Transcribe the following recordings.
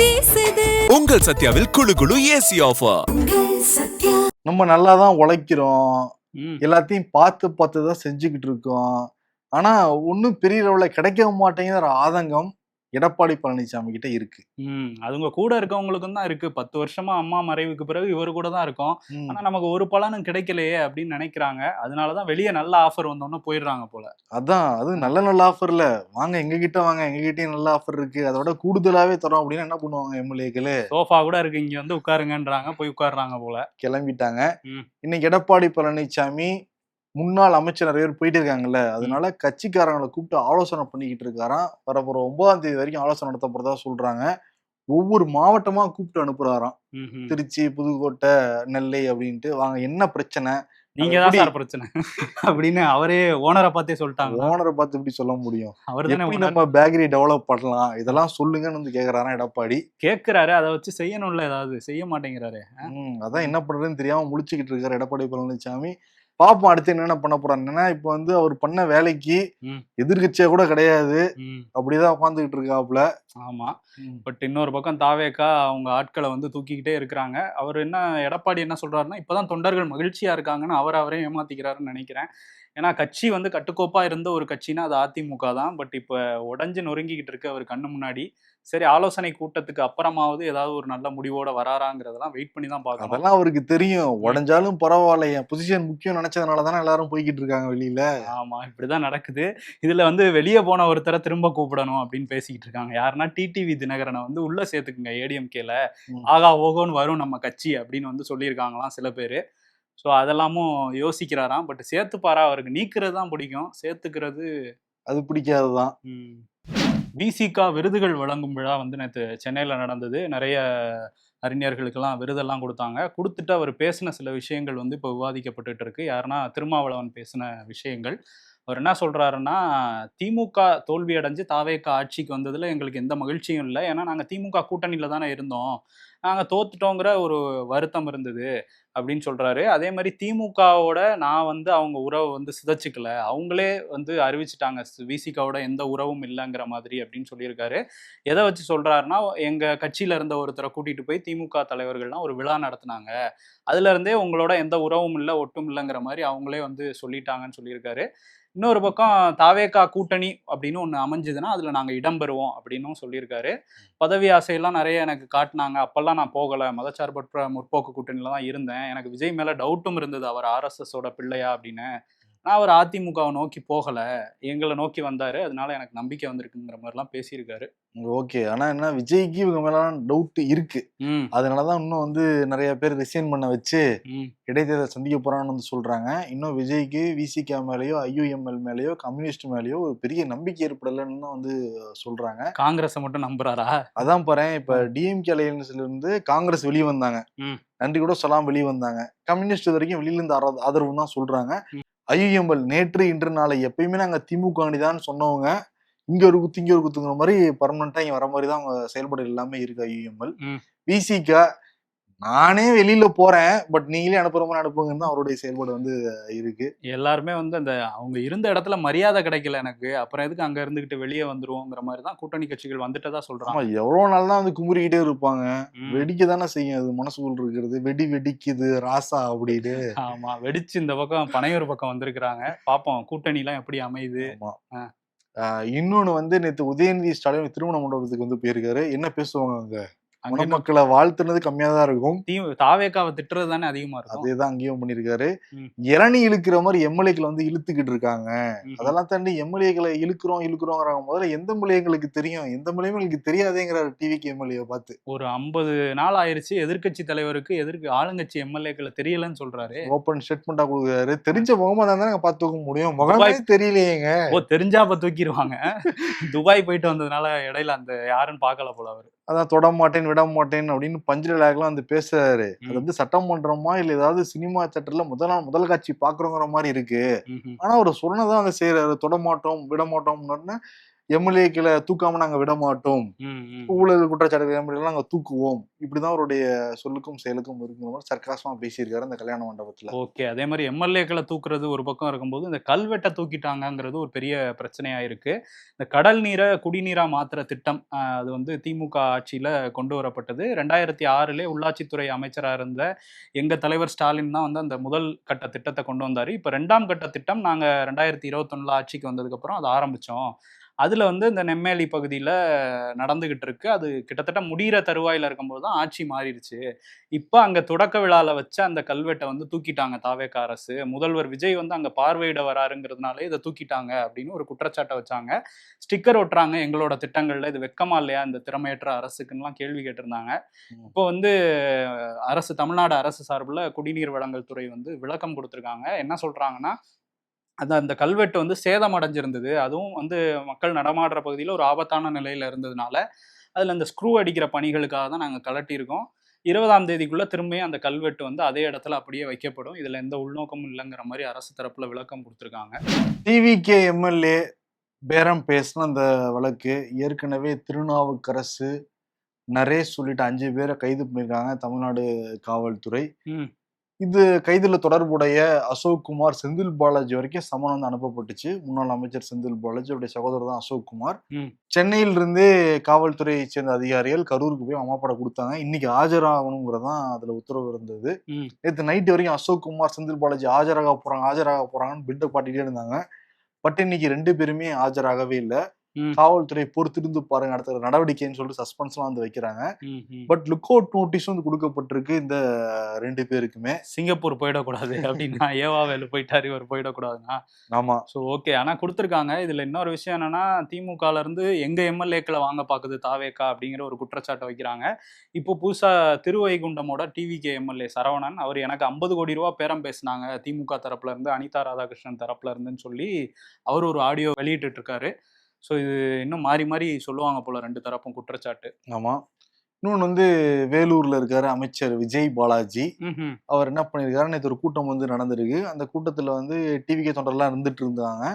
வீசுது. உங்கள் சத்யாவில் குளு குளு ஏசி ஆஃபர். நம்ம நல்லா தான் உழைக்கிறோம், ம். எல்லாத்தையும் பார்த்து பார்த்து தான் செஞ்சுக்கிட்டு இருக்கோம். ஆனா ஒன்றும் பெரிய அளவில் கிடைக்க மாட்டேங்கிற ஆதங்கம் எடப்பாடி பழனிசாமி கிட்ட இருக்கு. அதுங்க கூட இருக்கவங்களுக்கும் தான் இருக்கு. 10 வருஷமா அம்மா மறைவுக்கு பிறகு இவரு கூட தான் இருக்கோம். ம். ஆனா நமக்கு ஒரு பலனும் கிடைக்கலையே அப்படின்னு நினைக்கிறாங்க. அதனாலதான் வெளியே நல்ல ஆஃபர் வந்தோன்னு போயிடுறாங்க போல. அதான் அது நல்ல நல்ல ஆஃபர்ல வாங்க, எங்க கிட்ட வாங்க, எங்க கிட்டயும் நல்ல ஆஃபர் இருக்கு, அதோட கூடுதலாவே தரோம் அப்படின்னு என்ன பண்ணுவாங்க எம்எல்ஏக்களே? சோஃபா கூட இருக்கு, இங்க வந்து உட்காருங்கன்றாங்க, போய் உட்காருறாங்க போல. கிளம்பிட்டாங்க. ம். இன்னைக்கு எடப்பாடி பழனிசாமி முன்னாள் அமைச்சர் நிறைய பேர் போயிட்டு இருக்காங்கல்ல, அதனால கட்சிக்காரங்களை கூப்பிட்டு ஆலோசனை பண்ணிக்கிட்டு இருக்காராம். வரப்போற 9ஆம் தேதி வரைக்கும் ஆலோசனை நடத்த போறதா சொல்றாங்க. ஒவ்வொரு மாவட்டமா கூப்பிட்டு அனுப்புறாராம். ம்ஹும். திருச்சி, புதுக்கோட்டை, நெல்லை அப்படின்ட்டு வாங்க, என்ன பிரச்சனை, நீங்க தான் சார் பிரச்சனை அப்படின்னு அவரே ஓனரை பார்த்தே சொல்லிட்டாங்க. ஓனரை பார்த்து எப்படி சொல்ல முடியும்? அவர் தானே எப்படி நம்ம பேக்கரி டெவலப் பண்ணலாம், இதெல்லாம் சொல்லுங்கன்னு வந்து கேக்குறாராம் எடப்பாடி. கேட்கிறாரு, அதை வச்சு செய்யணும்ல, ஏதாவது செய்ய மாட்டேங்கிறாரு. அதான் என்ன பண்றதுன்னு தெரியாம முழிச்சுக்கிட்டு இருக்காரு எடப்பாடி பழனிசாமி. பாப்போம் அடுத்து என்னென்ன பண்ண போறாங்க. ஏன்னா இப்ப வந்து அவர் பண்ண வேலைக்கு ம். எதிர்கட்சியா கூட கிடையாது, ம். அப்படிதான் உட்காந்துக்கிட்டு இருக்காப்புல. ஆமா. பட் இன்னொரு பக்கம் தாவேக்கா அவங்க ஆட்களை வந்து தூக்கிக்கிட்டே இருக்கிறாங்க. அவர் என்ன, எடப்பாடி என்ன சொல்றாருன்னா, இப்பதான் தொண்டர்கள் மகிழ்ச்சியா இருக்காங்கன்னு அவரே ஏமாத்திக்கிறாருன்னு நினைக்கிறேன். ஏன்னா கட்சி வந்து கட்டுக்கோப்பா இருந்த ஒரு கட்சினா அது அதிமுக தான். பட் இப்ப உடஞ்சு நொறுங்கிக்கிட்டு இருக்கு அவர் கண்ணு முன்னாடி. சரி, ஆலோசனை கூட்டத்துக்கு அப்புறமாவது ஏதாவது ஒரு நல்ல முடிவோட வராராங்கிறதெல்லாம் வெயிட் பண்ணி தான் பார்க்கணும். அதெல்லாம் அவருக்கு தெரியும். உடஞ்சாலும் பரவாயில்ல, என் பொசிஷன் முக்கியம் நினைச்சதுனால தானே எல்லாரும் போய்கிட்டு இருக்காங்க வெளியில. ஆமா, இப்படிதான் நடக்குது. இதுல வந்து வெளியே போன ஒருத்தரை திரும்ப கூப்பிடணும் அப்படின்னு பேசிக்கிட்டு இருக்காங்க. யாருன்னா டிடிவி தினகரனை வந்து உள்ள சேர்த்துக்குங்க ஏடிஎம்கேல, ஆகா ஓகோன்னு வரும் நம்ம கட்சி அப்படின்னு வந்து சொல்லியிருக்காங்களாம் சில பேரு. ஸோ அதெல்லாமும் யோசிக்கிறாராம். பட் சேர்த்துப்பாரா, அவருக்கு நீக்கிறது தான் பிடிக்கும், சேர்த்துக்கிறது அது பிடிக்காதுதான். விசிகா விருதுகள் வழங்கும் விழா வந்து நேற்று சென்னையில் நடந்தது. நிறைய அறிஞர்களுக்கெல்லாம் விருதெல்லாம் கொடுத்தாங்க. கொடுத்துட்டு அவர் பேசின சில விஷயங்கள் வந்து இப்போ விவாதிக்கப்பட்டுட்டு இருக்கு. யாருன்னா திருமாவளவன் பேசின விஷயங்கள். அவர் என்ன சொல்றாருன்னா, திமுக தோல்வி அடைஞ்சு தாவேக்கா ஆட்சிக்கு வந்ததுல எங்களுக்கு எந்த மகிழ்ச்சியும் இல்லை. ஏன்னா நாங்கள் திமுக கூட்டணியில தானே இருந்தோம், நாங்கள் தோத்துட்டோங்கிற ஒரு வருத்தம் இருந்தது அப்படின்னு சொல்றாரு. அதே மாதிரி திமுகவோட நான் வந்து அவங்க உறவை வந்து சிதைச்சிக்கல, அவங்களே வந்து அறிவிச்சிட்டாங்க விசிகாவோட எந்த உறவும் இல்லைங்கிற மாதிரி அப்படின்னு சொல்லியிருக்காரு. எதை வச்சு சொல்றாருன்னா, எங்க கட்சியில இருந்த ஒருத்தரை கூட்டிட்டு போய் திமுக தலைவர்கள்லாம் ஒரு விழா நடத்தினாங்க, அதுல இருந்தே உங்களோட எந்த உறவும் இல்லை, ஒட்டும் இல்லைங்கிற மாதிரி அவங்களே வந்து சொல்லிட்டாங்கன்னு சொல்லியிருக்காரு. இன்னொரு பக்கம் தாவேக்கா கூட்டணி அப்படின்னு ஒன்று அமைஞ்சதுன்னா அதில் நாங்கள் இடம்பெறுவோம் அப்படின்னும் சொல்லியிருக்காரு. பதவி ஆசையெல்லாம் நிறைய எனக்கு காட்டினாங்க, அப்பெல்லாம் நான் போகலை, மதச்சார்பற்ற முற்போக்கு கூட்டணியில் தான் இருந்தேன், எனக்கு விஜய் மேலே டவுட்டும் இருந்தது அவர் ஆர்எஸ்எஸோட பிள்ளையா அப்படின்னு. நான் அவர் அதிமுகவை நோக்கி போகலை, எங்களை நோக்கி வந்தார், அதனால எனக்கு நம்பிக்கை வந்திருக்குங்கிற மாதிரிலாம் பேசியிருக்காரு. ஓகே, ஆனா என்ன, விஜய்க்கு இவங்க மேல டவுட் இருக்கு. அதனாலதான் இன்னும் வந்து நிறைய பேர் ரிசைன் பண்ண வச்சு இடைத்தேர்தல் சந்திக்க போறான்னு வந்து சொல்றாங்க. இன்னும் விஜய்க்கு விசிகா மேலேயோ ஐயுஎம்எல் மேலேயோ கம்யூனிஸ்ட் மேலேயோ ஒரு பெரிய நம்பிக்கை ஏற்படலன்னு வந்து சொல்றாங்க. காங்கிரஸை மட்டும் நம்புறாரா? அதான் பாரு, இப்ப டிஎம்கே அலையன்ஸ்ல இருந்து காங்கிரஸ் வெளியே வந்தாங்க, நன்றி கூட சொல்லாம வெளியே வந்தாங்க. கம்யூனிஸ்ட் வரைக்கும் வெளியில இருந்து ஆதரவு தான் சொல்றாங்க. ஐயுஎம்எல் நேற்று இன்று நாளை எப்பயுமே நாங்க திமுக அணிதான் சொன்னவங்க, இங்க ஒரு குத்து இங்க ஒரு குத்துங்கிற மாதிரி பர்மனண்டா இங்க வர மாதிரி தான் அவங்க செயல்பாடு எல்லாமே இருக்கு ஐயுஎம்எல். விசிகா நானே வெளியில போறேன், பட் நீங்களே அனுப்புற மாதிரி அனுப்புங்கன்னு தான் அவருடைய செயல்பாடு வந்து இருக்கு. எல்லாருமே வந்து அந்த அவங்க இருந்த இடத்துல மரியாதை கிடைக்கல எனக்கு, அப்புறம் எதுக்கு அங்க இருந்துகிட்டு வெளியே வந்துருவோங்கிற மாதிரி தான் கூட்டணி கட்சிகள் வந்துட்டதா சொல்றாங்க. எவ்வளவு நாள் தான் வந்து குமுறிக்கிட்டே இருப்பாங்க, வெடிக்க தானே செய்யும் அது மனசுக்குள் இருக்கிறது, வெடிக்குது ராசா அப்படின்னு. ஆமா, வெடிச்சு இந்த பக்கம் பனையூர் பக்கம் வந்திருக்கிறாங்க. பாப்போம் கூட்டணி எல்லாம் எப்படி அமையுது. இன்னொன்னு வந்து நேற்று உதயநிதி ஸ்டாலின் திருமண மண்டபத்துக்கு வந்து போயிருக்காரு. என்ன பேசுவாங்க அங்க, மக்களை வாழ்த்துனது கம்மியா தான் இருக்கும், தாவேக்காவை திட்டுறது தானே அதிகமா இருக்கும். அதேதான் அங்கேயும் பண்ணிருக்காரு. இளநீ இழுக்கிற மாதிரி எம்எல்ஏக்களை வந்து இழுத்துக்கிட்டு இருக்காங்க. அதெல்லாம் தாண்டி எம்எல்ஏக்களை இழுக்கிறோங்கிறாங்க. முதல்ல எந்த எம்எல்ஏங்களுக்கு தெரியும், எந்த எம்எல்ஏங்களுக்கு தெரியாதேங்கிறாரு டிவிக்கு எம்எல்ஏ பார்த்து. ஒரு 50 நாள் ஆயிருச்சு எதிர்கட்சி தலைவருக்கு ஆளுங்கட்சி எம்எல்ஏக்களை தெரியலன்னு சொல்றாரு. ஓப்பன் ஸ்டேட்மெண்டா கொடுக்குறாரு. தெரிஞ்ச முகமா தான் நாங்க பார்த்துக்க முடியும், முகமே தெரியலையேங்க. தெரிஞ்சா அப்ப தூக்கிடுவாங்க. துபாய் போயிட்டு வந்ததுனால இடையில அந்த யாருன்னு பார்க்கல போல அவரு. அதான் தொட மாட்டேன் விட மாட்டேன் அப்படின்னு பஞ்சிலாகலாம் வந்து பேசுறாரு. அது வந்து சட்டமன்றமா இல்ல ஏதாவது சினிமா தேட்டர்ல முதல் காட்சி பாக்குறோங்கிற மாதிரி இருக்கு. ஆனா அவர் சொன்னதான் அதை செய்யறாரு, தொட மாட்டோம் விட மாட்டோம்னு. எம்எல்ஏக்களை தூக்காம நாங்க விட மாட்டோம், ஊழல் குற்றச்சாட்டு எம்எல்ஏ நாங்க தூக்குவோம், இப்படிதான் அவருடைய சொல்லுக்கும் செயலுக்கும் இருக்கிற மாதிரி சர்க்காசமா பேசியிருக்காரு அந்த கல்யாண மண்டபத்துல. ஓகே. அதே மாதிரி எம்எல்ஏக்களை தூக்குறது ஒரு பக்கம் இருக்கும்போது இந்த கல்வெட்டை தூக்கிட்டாங்கங்கிறது ஒரு பெரிய பிரச்சனையா இருக்கு. இந்த கடல் நீரை குடிநீரா மாத்துற திட்டம் அது வந்து திமுக ஆட்சியில கொண்டு வரப்பட்டது. 2006 உள்ளாட்சித்துறை அமைச்சரா இருந்த எங்க தலைவர் ஸ்டாலின் தான் வந்து அந்த முதல் கட்ட திட்டத்தை கொண்டு வந்தாரு. இப்ப 2ஆம் கட்ட திட்டம் நாங்க 2021 ஆட்சிக்கு வந்ததுக்கு அப்புறம் அதை ஆரம்பிச்சோம். அதுல வந்து இந்த நெம்மேலி பகுதியில நடந்துகிட்டு இருக்கு. அது கிட்டத்தட்ட முடியிற தருவாயில இருக்கும்போது தான் ஆட்சி மாறிடுச்சு. இப்ப அங்க தொடக்க விழால வச்ச அந்த கல்வெட்டை வந்து தூக்கிட்டாங்க தாவேகா அரசு. முதல்வர் விஜய் வந்து அங்க பார்வையிட வராருங்கிறதுனால இதை தூக்கிட்டாங்க அப்படின்னு ஒரு குற்றச்சாட்டை வச்சாங்க. ஸ்டிக்கர் ஒட்டுறாங்க எங்களோட திட்டங்கள்ல, இது வெக்கமா இல்லையா இந்த திறமையற்ற அரசுக்குன்னுலாம் கேள்வி கேட்டிருந்தாங்க. இப்போ வந்து தமிழ்நாடு அரசு சார்பில் குடிநீர் வழங்கல் துறை வந்து விளக்கம் கொடுத்துருக்காங்க. என்ன சொல்றாங்கன்னா, அந்த கல்வெட்டு வந்து சேதம் அடைஞ்சிருந்தது. அதுவும் வந்து மக்கள் நடமாடுற பகுதியில ஒரு ஆபத்தான நிலையில இருந்ததுனால, அதுல அந்த ஸ்க்ரூ அடிக்கிற பணிகளுக்காக தான் நாங்க கழட்டியிருக்கோம். 20ஆம் தேதிக்குள்ள திரும்பியும் அந்த கல்வெட்டு வந்து அதே இடத்துல அப்படியே வைக்கப்படும். இதுல எந்த உள்நோக்கமும் இல்லைங்கிற மாதிரி அரசு தரப்புல விளக்கம் கொடுத்துருக்காங்க. டிவிகே எம்எல்ஏ பேரம் பேசின அந்த வழக்கு ஏற்கனவே திருநாவுக்கரசு, நரேஷ் உள்ளிட்ட 5 பேரை கைது பண்ணியிருக்காங்க தமிழ்நாடு காவல்துறை. இது கைதுல தொடர்புடைய அசோக் குமார், செந்தில் பாலாஜி வரைக்கும் சமன் வந்து அனுப்பப்பட்டுச்சு. முன்னாள் அமைச்சர் செந்தில் பாலாஜி, அவருடைய சகோதரர் தான் அசோக் குமார். சென்னையில இருந்தே காவல்துறையை சேர்ந்த அதிகாரிகள் கரூருக்கு போய் அம்மாப்படம் கொடுத்தாங்க. இன்னைக்கு ஆஜராகணுங்கிறதான் அதுல உத்தரவு இருந்தது. நேற்று நைட்டு வரைக்கும் அசோக் குமார், செந்தில் பாலாஜி ஆஜராக போறாங்கன்னு பில்டப் பாட்டிட்டே இருந்தாங்க. பட் இன்னைக்கு 2 பேருமே ஆஜராகவே இல்லை. காவல்துறை பொறுத்திருந்து பாருங்க அடுத்த நடவடிக்கைன்னு சொல்லிட்டு சஸ்பென்ஸ்லாம் வந்து வைக்கிறாங்க. பட் லுக் அவுட் நோட்டீஸ் வந்து கொடுக்கப்பட்டிருக்கு இந்த 2 பேருக்குமே. சிங்கப்பூர் போயிடக்கூடாது அப்படின்னா ஏவாவேலு போயிட்டாரு, இவர் போயிடக்கூடாதுன்னா. ஆமா. So okay. ஆனா கொடுத்துருக்காங்க. இதுல இன்னொரு விஷயம் என்னன்னா, திமுகல இருந்து எங்க எம்எல்ஏக்களை வாங்க பாக்குது தாவேகா அப்படிங்கிற ஒரு குற்றச்சாட்டை வைக்கிறாங்க. இப்போ புதுசா திருவைகுண்டமோட டிவிகே எம்எல்ஏ சரவணன், அவர் எனக்கு 50 கோடி ரூபா பேரம் பேசினாங்க திமுக தரப்புல இருந்து, அனிதா ராதாகிருஷ்ணன் தரப்புல இருந்துன்னு சொல்லி அவர் ஒரு ஆடியோ வெளியிட்டு இருக்காரு. ஸோ இது இன்னும் மாறி மாறி சொல்லுவாங்க போல 2 தரப்பும் குற்றச்சாட்டு. ஆமா. இன்னொன்று வந்து வேலூர்ல இருக்காரு அமைச்சர் விஜய் பாலாஜி. அவர் என்ன பண்ணிருக்காரு, நேற்று ஒரு கூட்டம் வந்து நடந்திருக்கு. அந்த கூட்டத்துல வந்து டிவிகே தொண்டர்லாம் இருந்துட்டு இருந்தாங்க.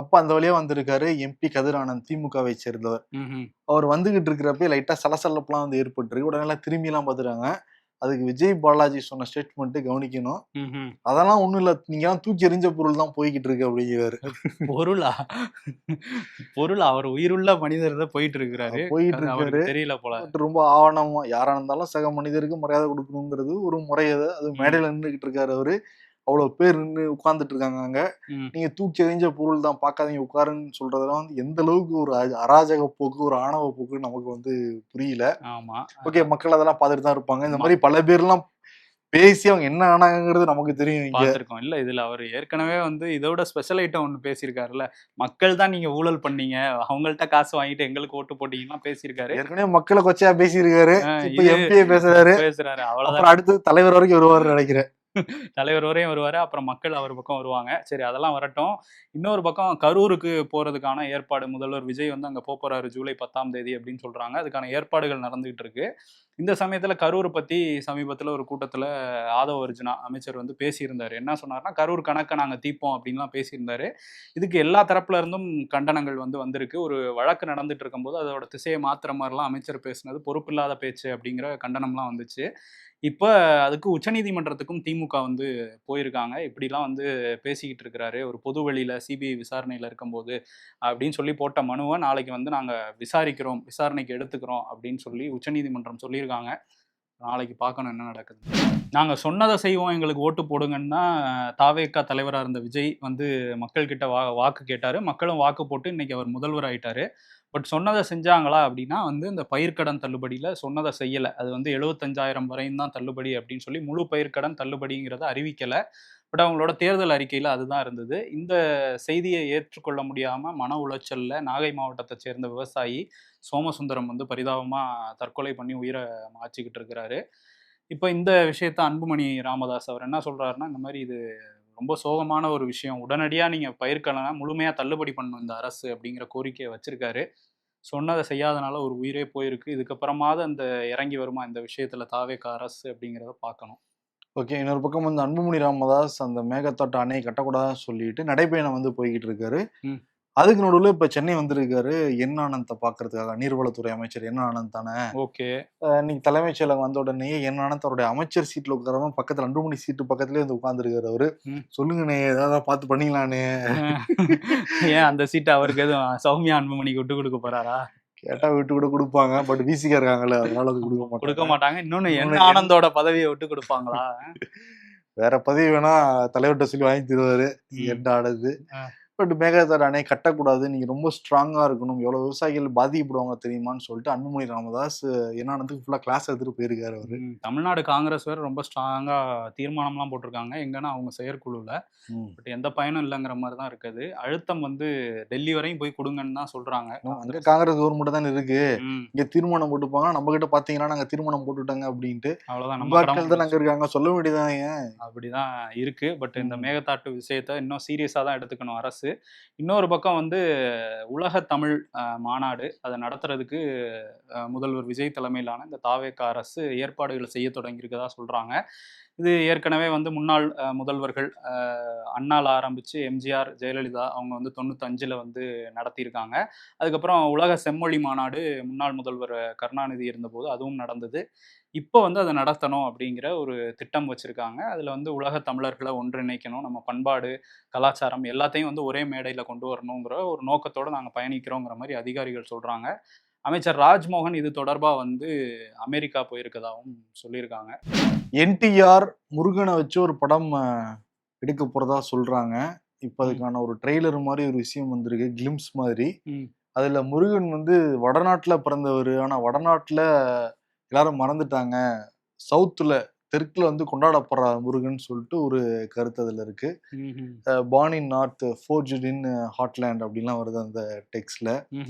அப்ப அந்த வழியா வந்திருக்காரு எம்பி கதிர் ஆனந்த், திமுகவை சேர்ந்தவர். அவர் வந்துகிட்டு இருக்கிறப்ப லைட்டா சலசலப்புலாம் வந்து ஏற்பட்டுருக்கு. உடனே எல்லாம் திரும்பி எல்லாம் பாத்துறாங்க. அதுக்கு விஜய் பாலாஜி சொன்ன ஸ்டேட்மெண்ட் கவனிக்கணும். அதெல்லாம் ஒண்ணும் இல்ல, நீங்க எல்லாம் தூக்கி எறிஞ்ச பொருள் தான் போய்கிட்டு இருக்கு அப்படிங்கிறாரு. பொருளா அவர் உயிருள்ள மனிதர் தான் போயிட்டு இருக்காரு. தெரியல போல. ரொம்ப ஆவணமா யாரா இருந்தாலும் சக மனிதருக்கு மரியாதை கொடுக்கணுங்கிறது ஒரு முறையது. அது மேடையில நின்றுகிட்டு இருக்காரு அவரு. அவ்வளவு பேர் நின்று உட்கார்ந்துட்டு இருக்காங்க அங்க. நீங்க தூக்கி எறிஞ்ச பொருள் தான், பார்க்காதீங்க உட்காருன்னு சொல்றதெல்லாம் வந்து எந்த அளவுக்கு ஒரு அராஜக போக்கு, ஒரு ஆணவ போக்கு நமக்கு வந்து புரியல. ஆமா. ஓகே, மக்கள் அதெல்லாம் பார்த்துட்டு தான் இருப்பாங்க. இந்த மாதிரி பல பேர் எல்லாம் பேசி அவங்க என்ன ஆனாங்கிறது நமக்கு தெரியும். பார்த்திருக்கோம். இல்ல இதுல அவர் ஏற்கனவே வந்து இதோட ஸ்பெஷல் ஐட்டம் ஒண்ணு பேசியிருக்காருல்ல, மக்கள் தான் நீங்க ஊழல் பண்ணீங்க, அவங்கள்ட்ட காசு வாங்கிட்டு எங்களுக்கு ஓட்டு போட்டீங்கன்னா பேசியிருக்காரு. ஏற்கனவே மக்களை கொச்சையா பேசியிருக்காரு. இப்ப எம்பிஏ பேசுறாரு. அவ்வளவுதான். அடுத்து தலைவர் வரைக்கும் வருவாரு நினைக்கிறேன். தலைவர் வரையும் வருவாரு. அப்புறம் மக்கள் அவர் பக்கம் வருவாங்க. சரி, அதெல்லாம் வரட்டும். இன்னொரு பக்கம் கரூருக்கு போறதுக்கான ஏற்பாடு முதல்வர் விஜய் வந்து அங்க போறாரு ஜூலை 10ஆம் தேதி அப்படின்னு சொல்றாங்க. அதுக்கான ஏற்பாடுகள் நடந்துகிட்டு இருக்கு. இந்த சமயத்துல கரூர் பத்தி சமீபத்துல ஒரு கூட்டத்துல ஆதவ அர்ஜுனா அமைச்சர் வந்து பேசியிருந்தாரு. என்ன சொன்னார்னா, கரூர் கணக்கை நாங்க தீர்ப்போம் அப்படின்லாம் பேசியிருந்தாரு. இதுக்கு எல்லா தரப்புல இருந்தும் கண்டனங்கள் வந்து வந்திருக்கு. ஒரு வழக்கு நடந்துட்டு இருக்கும்போது அதோட திசையை மாத்துற மாதிரிலாம் அமைச்சர் பேசினது பொறுப்பில்லாத பேச்சு அப்படிங்கிற கண்டனம்லாம் வந்துச்சு. இப்ப அதுக்கு உச்சநீதிமன்றத்துக்கும் திமுக வந்து போயிருக்காங்க. இப்படிலாம் வந்து பேசிக்கிட்டு இருக்கிறாரு ஒரு பொது வெளியில சிபிஐ விசாரணையில இருக்கும்போது அப்படின்னு சொல்லி போட்ட மனுவை நாளைக்கு வந்து நாங்க விசாரிக்கிறோம், விசாரணைக்கு எடுத்துக்கிறோம் அப்படின்னு சொல்லி உச்சநீதிமன்றம் சொல்லியிருக்காங்க. நாளைக்கு பார்க்கணும் என்ன நடக்குது. நாங்க சொன்னதை செய்வோம், எங்களுக்கு ஓட்டு போடுங்கன்னு தான் தாவேகா தலைவராக இருந்த விஜய் வந்து மக்கள்கிட்ட வாக்கு கேட்டாரு. மக்களும் வாக்கு போட்டு இன்னைக்கு அவர் முதல்வர் ஆயிட்டாரு. பட் சொன்னதை செஞ்சாங்களா அப்படின்னா வந்து இந்த பயிர்க்கடன் தள்ளுபடியில் சொன்னதை செய்யலை. அது வந்து 75,000 வரையும் தான் தள்ளுபடி அப்படின்னு சொல்லி முழு பயிர்க்கடன் தள்ளுபடிங்கிறத அறிவிக்கலை. பட் அவங்களோட தேர்தல் அறிக்கையில் அதுதான் இருந்தது. இந்த செய்தியை ஏற்றுக்கொள்ள முடியாமல் மன உளைச்சலில் நாகை மாவட்டத்தை சேர்ந்த விவசாயி சோமசுந்தரம் வந்து பரிதாபமாக தற்கொலை பண்ணி உயிரை மாச்சிக்கிட்டு இருக்கிறாரு. இப்போ இந்த விஷயத்த அன்புமணி ராமதாஸ் அவர் என்ன சொல்கிறாருன்னா, இந்த மாதிரி இது ரொம்ப சோகமான ஒரு விஷயம், உடனடியாக நீங்கள் பயிர்க்கடனை முழுமையாக தள்ளுபடி பண்ணணும் இந்த அரசு அப்படிங்கிற கோரிக்கையை வச்சிருக்காரு. சொன்னதை செய்யாதனால ஒரு உயிரே போயிருக்கு. இதுக்கப்புறமாவது அந்த இறங்கி வருமா இந்த விஷயத்துல தாவேகா அரசு அப்படிங்கிறத பார்க்கணும். ஓகே, இன்னொரு பக்கம் வந்து அன்புமணி ராமதாஸ் அந்த மேகத்தோட்ட அணையை கட்டக்கூடாதுன்னு சொல்லிட்டு நடைபயணம் வந்து போய்கிட்டு இருக்காரு. அதுக்கு நடுவுல இப்ப சென்னை வந்திருக்காரு என் ஆனந்த பாக்குறதுக்காக, நீர்வளத்துறை அமைச்சர் என் ஆனந்த் தானே. ஓகே. இன்னைக்கு தலைமைச் செயலகம் வந்த உடனே என் ஆனந்த் அவருடைய அமைச்சர் சீட்ல உட்காராம பக்கத்துல அன்புமணி சீட்டு பக்கத்துலயே வந்து உட்கார்ந்துருக்காரு அவரு. சொல்லுங்கண்ணே ஏதாவது பார்த்து பண்ணீங்களானே. ஏன் அந்த சீட்டை அவருக்கு எதுவும் சௌமியா அன்புமணிக்கு விட்டு கொடுக்க போறாரா? கேட்டா விட்டு கூட கொடுப்பாங்க, பட் விசிகா இருக்காங்கல்ல, அதனால அது கொடுக்க மாட்டாங்க. இன்னொன்னு என் ஆனந்தோட பதவியை விட்டு கொடுப்பாங்களா? வேற பதவி வேணா தலைவர்கிட்ட சொல்லி வாங்கி தருவாரு, என்ன ஆனது. பட் மேகதாது அணை கட்டக்கூடாது, நீங்க ரொம்ப ஸ்ட்ராங்கா இருக்கணும், எவ்வளவு விவசாயிகள் பாதிக்கப்படுவாங்க தெரியுமான்னு சொல்லிட்டு அன்புமணி ராமதாஸ் என்னத்துக்கு ஃபுல்லா கிளாஸ் எடுத்துட்டு போயிருக்காரு அவரு. தமிழ்நாடு காங்கிரஸ் வேற ரொம்ப ஸ்ட்ராங்கா தீர்மானம்லாம் போட்டிருக்காங்க, எங்கன்னா அவங்க செயற்குழுல. பட் எந்த பயனும் இல்லைங்கிற மாதிரி தான் இருக்குது. அழுத்தம் வந்து டெல்லி வரையும் போய் கொடுங்கன்னு தான் சொல்றாங்க. அங்க காங்கிரஸ் கவர்மெண்ட் தானே இருக்கு, இங்க தீர்மானம் போட்டுப்பாங்க, நம்ம கிட்ட பாத்தீங்கன்னா நாங்க தீர்மானம் போட்டுட்டாங்க அப்படின்ட்டு. அவ்வளவுதான், நம்ம தான் அங்க இருக்காங்க, சொல்ல வேண்டியதாங்க. அப்படிதான் இருக்கு. பட் இந்த மேகதாட்டு விஷயத்த இன்னும் சீரியஸா தான் எடுத்துக்கணும் அரசு. இன்னொரு பக்கம் வந்து உலக தமிழ் மாநாடு அதை நடத்துறதுக்கு முதல்வர் விஜய் தலைமையிலான இந்த தாவேகா அரசு ஏற்பாடுகளை செய்ய தொடங்கியிருக்கதா சொல்றாங்க. இது ஏற்கனவே வந்து முன்னாள் முதல்வர்கள் அண்ணால ஆரம்பிச்சு எம்ஜிஆர், ஜெயலலிதா அவங்க வந்து 95ல் வந்து நடத்தியிருக்காங்க. அதுக்கப்புறம் உலக செம்மொழி மாநாடு முன்னாள் முதல்வர் கருணாநிதி இருந்தபோது அதுவும் நடந்தது. இப்போ வந்து அதை நடத்தணும் அப்படிங்கிற ஒரு திட்டம் வச்சிருக்காங்க. அதில் வந்து உலக தமிழர்களை ஒன்றிணைக்கணும், நம்ம பண்பாடு கலாச்சாரம் எல்லாத்தையும் வந்து ஒரே மேடையில் கொண்டு வரணுங்கிற ஒரு நோக்கத்தோடு நாங்கள் பயணிக்கிறோங்கிற மாதிரி அதிகாரிகள் சொல்கிறாங்க. அமைச்சர் ராஜ்மோகன் இது தொடர்பா வந்து அமெரிக்கா போயிருக்கதாகவும் சொல்லியிருக்காங்க. என்டிஆர் முருகனை வச்சு ஒரு படம் எடுக்க போறதா சொல்றாங்க. இப்ப அதுக்கான ஒரு ட்ரெய்லர் மாதிரி ஒரு விஷயம் வந்திருக்கு, கிளிம்ஸ் மாதிரி. அதுல முருகன் வந்து வடநாட்டுல பிறந்தவர், ஆனா வடநாட்டுல எல்லாரும் மறந்துட்டாங்க, சவுத்துல தெற்குல வந்து கொண்டாடப்படுற முருகன் சொல்லிட்டு ஒரு கருத்து அதுல இருக்கு. Born in north ஃபோர்ஜ்ட் in heartland அப்படின்லாம் வருது அந்த டெக்ஸ்ட்ல.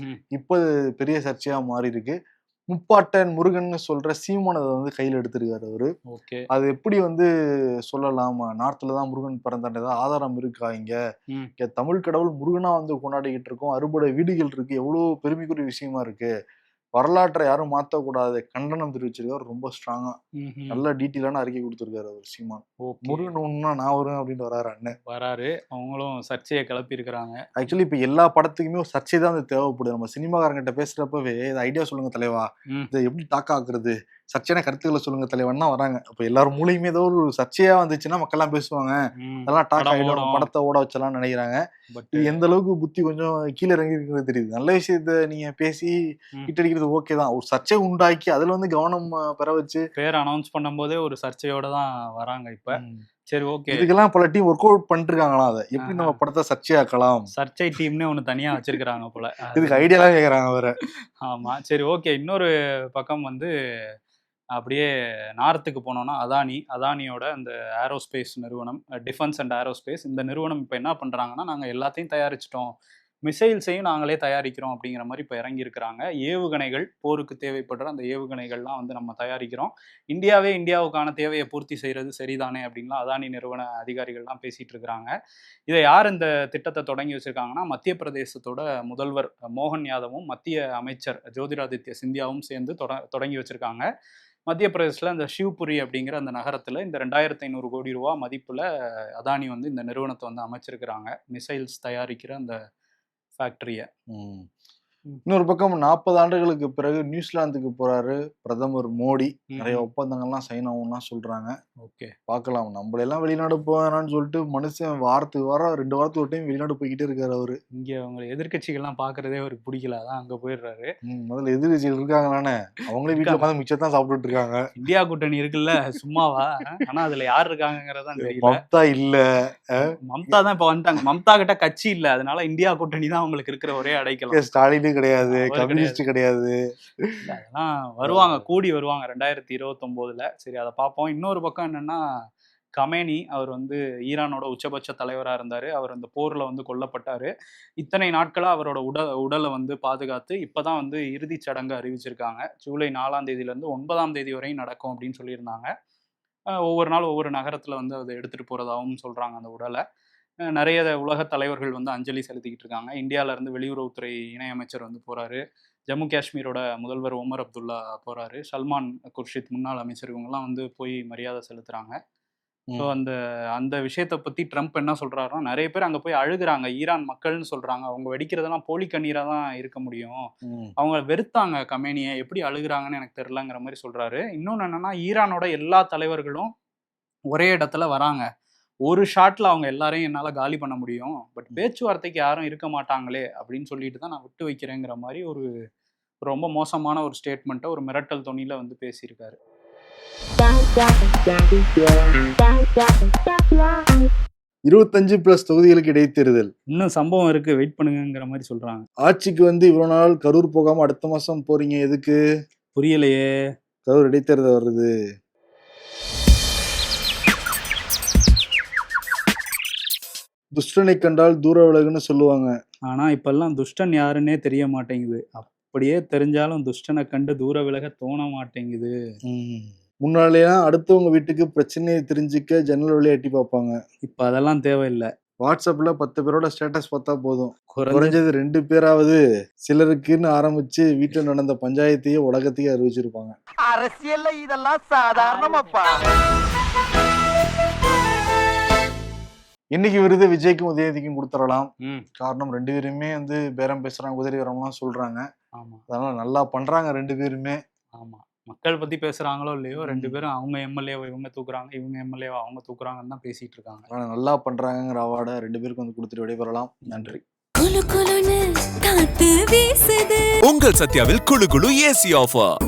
இப்போ பெரிய சர்ச்சையா மாறி இருக்கு. முப்பாட்டன் முருகன் சொல்ற சீமான் அதை வந்து கையில் எடுத்திருக்காரு அவரு. அது எப்படி வந்து சொல்லலாம், நார்த்ல தான் முருகன் பிறந்தாண்டு ஏதாவது ஆதாரம் இருக்கா? இங்க தமிழ் கடவுள் முருகனா வந்து கொண்டாடிக்கிட்டு இருக்கோம், அறுபடை வீடுகள் இருக்கு, எவ்வளவு பெருமைக்குரிய விஷயமா இருக்கு, வரலாற்றை யாரும் மாற்றக்கூடாது, கண்டனம் தெரிவிச்சிருக்காரு ரொம்ப ஸ்ட்ராங்கா. நல்ல டீட்டெயிலான அறிக்கை கொடுத்திருக்காரு அவர் சீமான். முருகன் ஒண்ணுனா நான் வருவேன் அப்படின்னு வராரு அண்ணன். வராரு, அவங்களும் சர்ச்சையை கிளப்பி இருக்கிறாங்க. ஆக்சுவலி இப்ப எல்லா படத்துக்குமே ஒரு சர்ச்சை தான் தேவைப்படுது. நம்ம சினிமாக்காரங்கிட்ட பேசுறப்பவே இதை ஐடியா சொல்லுங்க தலைவா, இதை எப்படி டாக் ஆக்குறது, சர்ச்சையான கருத்துக்களை சொல்லுங்க தலைவன்னா வராங்க. அப்ப எல்லாரும் மூலியமே ஏதோ ஒரு சர்ச்சையா வந்துச்சுன்னா மக்கள் எல்லாம் பேசுவாங்க, அதெல்லாம் டாக் ஆகிடும், படத்தை ஓட வச்சலாம் நினைக்கிறாங்க. பட் எந்த அளவுக்கு புத்தி கொஞ்சம் கீழே இறங்கி இருக்கிறது தெரியுது. நல்ல விஷயத்த நீங்க பேசி கிட்டடிக்கிறது ஓகே தான், ஒரு சர்ச்சை உண்டாக்கி அதுல வந்து கவனம் பெற வச்சு பேர் அனௌன்ஸ் பண்ணும் போதே ஒரு சர்ச்சையோட தான் வராங்க இப்ப. சரி, ஓகே. இதுக்கெல்லாம் பல டீம் ஒர்க் அவுட் பண்ணிட்டு இருக்காங்களா, அதை எப்படி நம்ம படத்தை சர்ச்சையாக்கலாம், சர்ச்சை டீம்னு ஒண்ணு தனியா வச்சிருக்காங்க போல. இதுக்கு ஐடியாலாம் கேக்குறாங்க வேற. ஆமா, சரி, ஓகே. இன்னொரு பக்கம் வந்து அப்படியே நார்த்துக்கு போனோம்னா அதானியோட அந்த ஏரோஸ்பேஸ் நிறுவனம், டிஃபென்ஸ் அண்ட் ஏரோஸ்பேஸ், இந்த நிறுவனம் இப்போ என்ன பண்ணுறாங்கன்னா, நாங்கள் எல்லாத்தையும் தயாரிச்சிட்டோம், மிசைல்ஸையும் நாங்களே தயாரிக்கிறோம் அப்படிங்கிற மாதிரி இப்போ இறங்கியிருக்கிறாங்க. ஏவுகணைகள், போருக்கு தேவைப்படுற அந்த ஏவுகணைகள்லாம் வந்து நம்ம தயாரிக்கிறோம், இந்தியாவுக்கான தேவையை பூர்த்தி செய்கிறது சரிதானே அப்படின்லாம் அதானி நிறுவன அதிகாரிகள்லாம் பேசிகிட்டு இருக்கிறாங்க. இதை யார் இந்த திட்டத்தை தொடங்கி வச்சுருக்காங்கன்னா, மத்திய பிரதேசத்தோட முதல்வர் மோகன் யாதவும் மத்திய அமைச்சர் ஜோதிராதித்ய சிந்தியாவும் சேர்ந்து தொடங்கி வச்சுருக்காங்க. மத்திய பிரதேசில் இந்த ஷிவ்புரி அப்படிங்கிற அந்த நகரத்தில் இந்த 2500 கோடி ரூபா மதிப்பில் அதானி வந்து இந்த நிறுவனத்தை வந்து அமைச்சிருக்கிறாங்க, மிசைல்ஸ் தயாரிக்கிற அந்த ஃபேக்டரியை. இன்னொரு பக்கம் 40 ஆண்டுகளுக்கு பிறகு நியூசிலாந்துக்கு போறாரு பிரதமர் மோடி. நிறைய ஒப்பந்தங்கள்லாம் சைன் ஆகும்னா சொல்றாங்க. ஓகே, பார்க்கலாம். நம்மளெல்லாம் வெளிநாடு போவேனான்னு சொல்லிட்டு மனுஷன் வாரத்துக்கு வாரம் 2 வாரத்துக்கு ஒரு டைம் வெளிநாடு போய்கிட்டே இருக்காரு அவரு. இங்க அவங்க எதிர்கட்சிகள்லாம் பாக்குறதே அவருக்கு பிடிக்கல, அதான் அங்க போயிடுறாரு. முதல்ல எதிர்கட்சிகள் இருக்காங்களானே, அவங்களே வீட்டுல உட்காந்து மிச்சம் தான் சாப்பிட்டுட்டு இருக்காங்க. இந்தியா கூட்டணி இருக்குல்ல சும்மாவா, ஆனா அதுல யார் இருக்காங்கிறதான் தெரியல. மம்தா இல்ல, மம்தா தான் இப்ப வந்துட்டாங்க, மம்தா கிட்ட கட்சி இல்ல, அதனால இந்தியா கூட்டணி தான் அவங்களுக்கு இருக்கிற ஒரே அடைக்கலம். ஸ்டாலின் கிடையாது, கம்யூனிஸ்ட் கிடையாது, அதெல்லாம் வருவாங்க, கூடி வருவாங்க 2029ல. சரி, அதை பார்ப்போம். இன்னொரு பக்கம் என்னன்னா, கமேனி அவர் வந்து ஈரானோட உச்சபட்ச தலைவராக இருந்தார், அவர் அந்த போரில் வந்து கொல்லப்பட்டார். இத்தனை நாட்களாக அவரோட உடலை வந்து பாதுகாத்து இப்போ தான் வந்து இறுதிச் சடங்கு அறிவிச்சிருக்காங்க. ஜூலை 4ஆம் தேதியிலேருந்து 9ஆம் தேதி வரையும் நடக்கும் அப்படின்னு சொல்லியிருந்தாங்க. ஒவ்வொரு நாள் ஒவ்வொரு நகரத்தில் வந்து அதை எடுத்துகிட்டு போகிறதாகவும் சொல்கிறாங்க அந்த உடலை. நிறைய உலக தலைவர்கள் வந்து அஞ்சலி செலுத்திக்கிட்டு இருக்காங்க. இந்தியாவிலேருந்து வெளியுறவுத்துறை இணையமைச்சர் வந்து போகிறாரு, ஜம்மு காஷ்மீரோட முதல்வர் ஒமர் அப்துல்லா போகிறாரு, சல்மான் குர்ஷித் முன்னாள் அமைச்சர், இவங்கெல்லாம் வந்து போய் மரியாதை செலுத்துகிறாங்க. ஸோ அந்த அந்த விஷயத்த பத்தி ட்ரம்ப் என்ன சொல்றாருன்னா, நிறைய பேர் அங்க போய் அழுகுறாங்க. ஈரான் மக்கள்னு சொல்றாங்க. அவங்க வெடிக்கிறதெல்லாம் போலி கண்ணீரா தான் இருக்க முடியும். அவங்க வெறுத்தாங்க கமேனியை, எப்படி அழுகுறாங்கன்னு எனக்கு தெரியலங்கிற மாதிரி சொல்றாரு. இன்னொன்னு என்னன்னா, ஈரானோட எல்லா தலைவர்களும் ஒரே இடத்துல வராங்க. ஒரு ஷாட்ல அவங்க எல்லாரையும் என்னால காலி பண்ண முடியும். பட் பேச்சுவார்த்தைக்கு யாரும் இருக்க மாட்டாங்களே அப்படின்னு சொல்லிட்டு தான் நான் விட்டு வைக்கிறேங்கிற மாதிரி ஒரு ரொம்ப மோசமான ஒரு ஸ்டேட்மெண்ட்டை ஒரு மிரட்டல் தொனியில வந்து பேசியிருக்காரு. 25+ தொகுதிகளுக்கு இடைத்தேர்தல். இன்னும் சம்பவம் இருக்கு, வெயிட் பண்ணுங்கிற மாதிரி சொல்றாங்க. ஆட்சிக்கு வந்து இவ்வளவு நாள் கரூர் போகாம அடுத்த மாசம் போறீங்க, எதுக்கு புரியலையே. கரூர் இடைத்தேர்தல் வருது. துஷ்டனை கண்டால் தூர விலகுன்னு சொல்லுவாங்க. ஆனா இப்பெல்லாம் துஷ்டன் யாருன்னே தெரிய மாட்டேங்குது. அப்படியே தெரிஞ்சாலும் துஷ்டனை கண்டு தூர விலக தோண மாட்டேங்குது. முன்னாலேலாம் அடுத்தவங்க வீட்டுக்கு பிரச்சனையை தெரிஞ்சுக்க ஜன்னல் வழியா எட்டி பார்ப்பாங்க. இப்ப அதெல்லாம் தேவையில்லை. வாட்ஸ்அப்ல 10 பேரோட ஸ்டேட்டஸ் பார்த்தா போதும், குறைஞ்சது 2 பேராவது சிலருக்குன்னு ஆரம்பிச்சு வீட்டுல நடந்த பஞ்சாயத்தையே உலகத்தையே அறிவிச்சிருப்பாங்க. அரசியல்ல இதெல்லாம் சாதாரணமாப்பா. இன்னைக்கு விருது விஜய்க்கும் உதயநிதிக்கும் கொடுத்துடலாம். காரணம் 2 பேருமே வந்து பேரம் பேசுறாங்க, உதவி வரலாம் சொல்றாங்க. ஆமா, அதனால நல்லா பண்றாங்க 2 பேருமே. ஆமா, மக்கள் பத்தி பேசுறாங்களோ இல்லையோ 2 பேரும் அவங்க எம்எல்ஏவை இவங்க தூக்குறாங்க, இவங்க எம்எல்ஏவை அவங்க தூக்குறாங்கன்னு தான் பேசிட்டு இருக்காங்க. ஆனா நல்லா பண்றாங்கிற அவார்டை 2 பேருக்கும் வந்து கொடுத்துட்டு விடைபெறலாம். நன்றி. உங்கள் சத்யாவில் குளு குளு ஏசி ஆஃபர்.